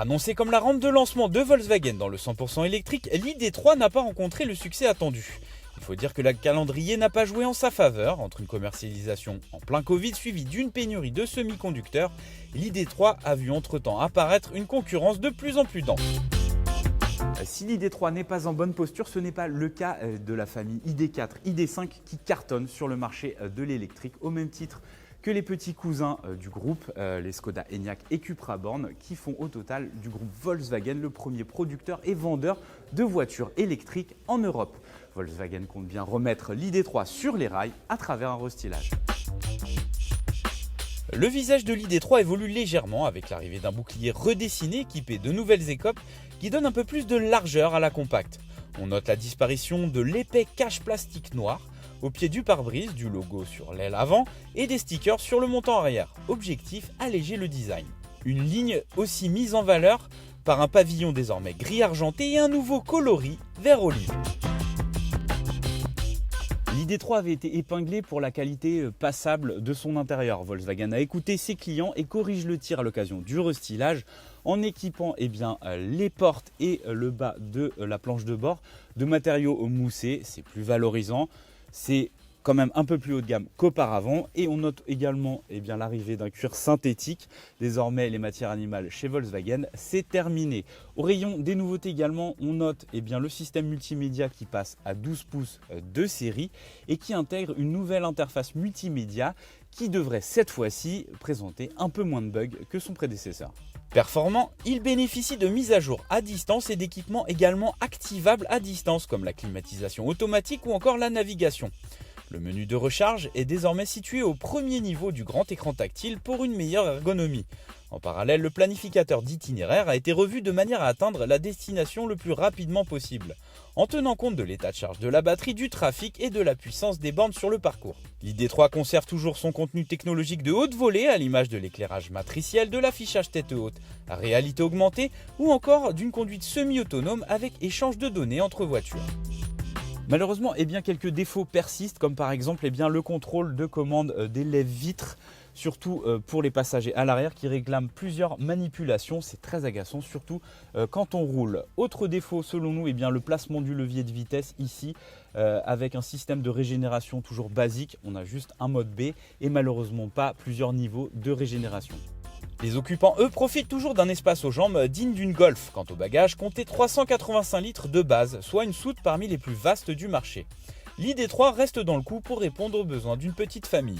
Annoncé comme la rampe de lancement de Volkswagen dans le 100% électrique, l'ID3 n'a pas rencontré le succès attendu. Il faut dire que le calendrier n'a pas joué en sa faveur, entre une commercialisation en plein Covid suivie d'une pénurie de semi-conducteurs. L'ID3 a vu entre-temps apparaître une concurrence de plus en plus dense. Si l'ID3 n'est pas en bonne posture, ce n'est pas le cas de la famille ID4, ID5 qui cartonnent sur le marché de l'électrique au même titre que les petits cousins du groupe, les Skoda Enyaq et Cupra Born, qui font au total du groupe Volkswagen le premier producteur et vendeur de voitures électriques en Europe. Volkswagen compte bien remettre l'ID3 sur les rails à travers un restylage. Le visage de l'ID3 évolue légèrement avec l'arrivée d'un bouclier redessiné équipé de nouvelles écopes qui donnent un peu plus de largeur à la compacte. On note la disparition de l'épais cache plastique noir au pied du pare-brise, du logo sur l'aile avant et des stickers sur le montant arrière. Objectif, alléger le design. Une ligne aussi mise en valeur par un pavillon désormais gris argenté et un nouveau coloris vert olive. L'ID3 avait été épinglé pour la qualité passable de son intérieur. Volkswagen a écouté ses clients et corrige le tir à l'occasion du restylage en équipant les portes et le bas de la planche de bord de matériaux moussés. C'est plus valorisant, c'est quand même un peu plus haut de gamme qu'auparavant et on note également l'arrivée d'un cuir synthétique. Désormais, les matières animales chez Volkswagen, c'est terminé. Au rayon des nouveautés également, on note le système multimédia qui passe à 12 pouces de série et qui intègre une nouvelle interface multimédia qui devrait cette fois-ci présenter un peu moins de bugs que son prédécesseur. Performant, il bénéficie de mises à jour à distance et d'équipements également activables à distance comme la climatisation automatique ou encore la navigation. Le menu de recharge est désormais situé au premier niveau du grand écran tactile pour une meilleure ergonomie. En parallèle, le planificateur d'itinéraire a été revu de manière à atteindre la destination le plus rapidement possible, en tenant compte de l'état de charge de la batterie, du trafic et de la puissance des bornes sur le parcours. L'ID3 conserve toujours son contenu technologique de haute volée à l'image de l'éclairage matriciel, de l'affichage tête haute à réalité augmentée ou encore d'une conduite semi-autonome avec échange de données entre voitures. Malheureusement, quelques défauts persistent, comme par exemple le contrôle de commande des lève-vitres, surtout pour les passagers à l'arrière qui réclament plusieurs manipulations. C'est très agaçant, surtout quand on roule. Autre défaut selon nous, le placement du levier de vitesse ici, avec un système de régénération toujours basique. On a juste un mode B et malheureusement pas plusieurs niveaux de régénération. Les occupants, eux, profitent toujours d'un espace aux jambes digne d'une Golf. Quant au bagage, comptez 385 litres de base, soit une soute parmi les plus vastes du marché. L'ID3 reste dans le coup pour répondre aux besoins d'une petite famille.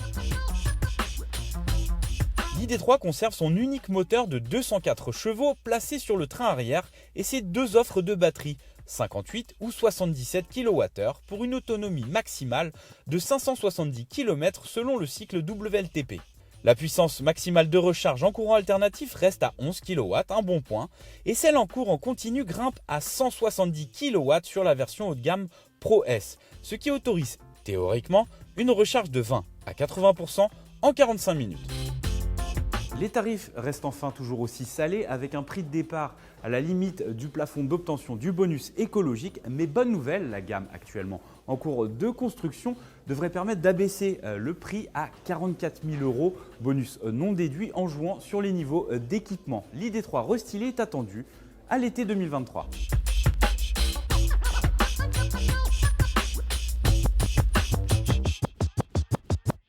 L'ID3 conserve son unique moteur de 204 chevaux placé sur le train arrière et ses deux offres de batterie, 58 ou 77 kWh pour une autonomie maximale de 570 km selon le cycle WLTP. La puissance maximale de recharge en courant alternatif reste à 11 kW, un bon point, et celle en courant continu grimpe à 170 kW sur la version haut de gamme Pro S, ce qui autorise théoriquement une recharge de 20 à 80% en 45 minutes. Les tarifs restent enfin toujours aussi salés avec un prix de départ à la limite du plafond d'obtention du bonus écologique. Mais bonne nouvelle, la gamme actuellement en cours de construction devrait permettre d'abaisser le prix à 44 000 €, bonus non déduit en jouant sur les niveaux d'équipement. L'ID3 restylé est attendu à l'été 2023.